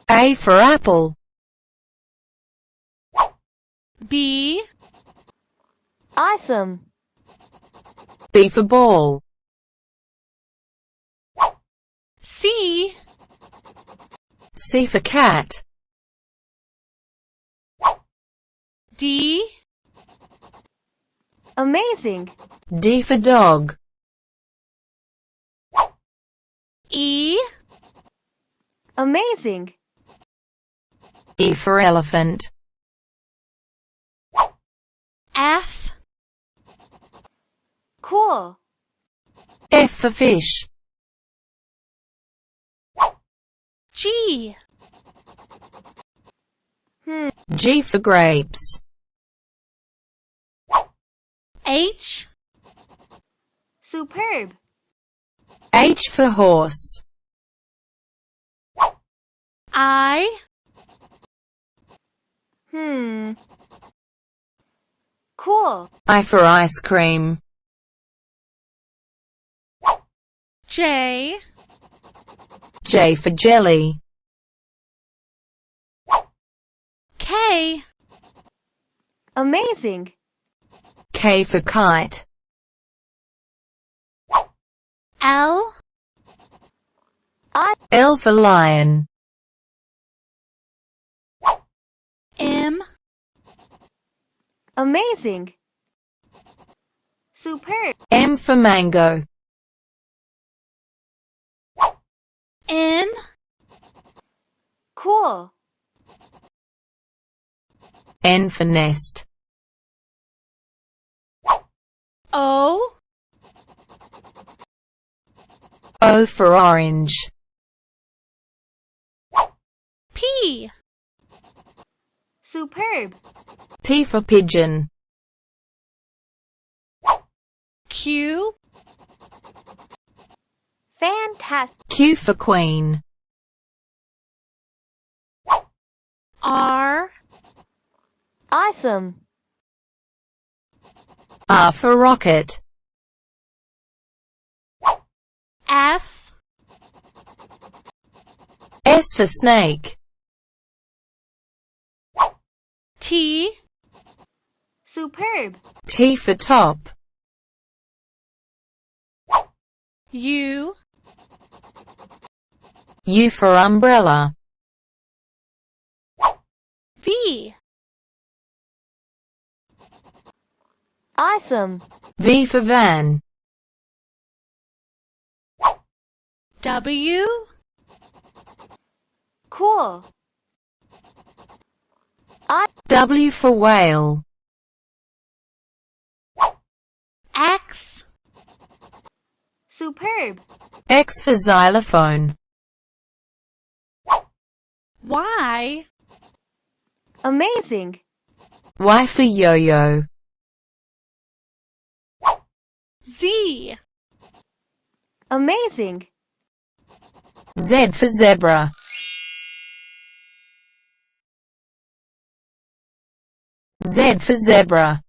A for apple. B. Awesome. B for ball. C. C for cat. D. Amazing. D for dog. E. Amazing. E for elephant. F. Cool. F for fish. G. G for grapes. H. Superb. H for horse. I. Cool. I for ice cream. J. J for jelly. K. Amazing. K for kite. L. L for lion. M. Amazing. Superb. M for mango. N. Cool. N for nest. O. O for orange. P. Superb. P for pigeon. Q. Fantastic. Q for queen. R. Awesome. R for rocket. S. S for snake. T. Superb. T for top. U. U for umbrella. V. Awesome. V for van. W. Cool. W for whale. X. Superb. X for xylophone. Y. Amazing. Y for yo-yo. Z. Amazing. Z for zebra. Z for zebra.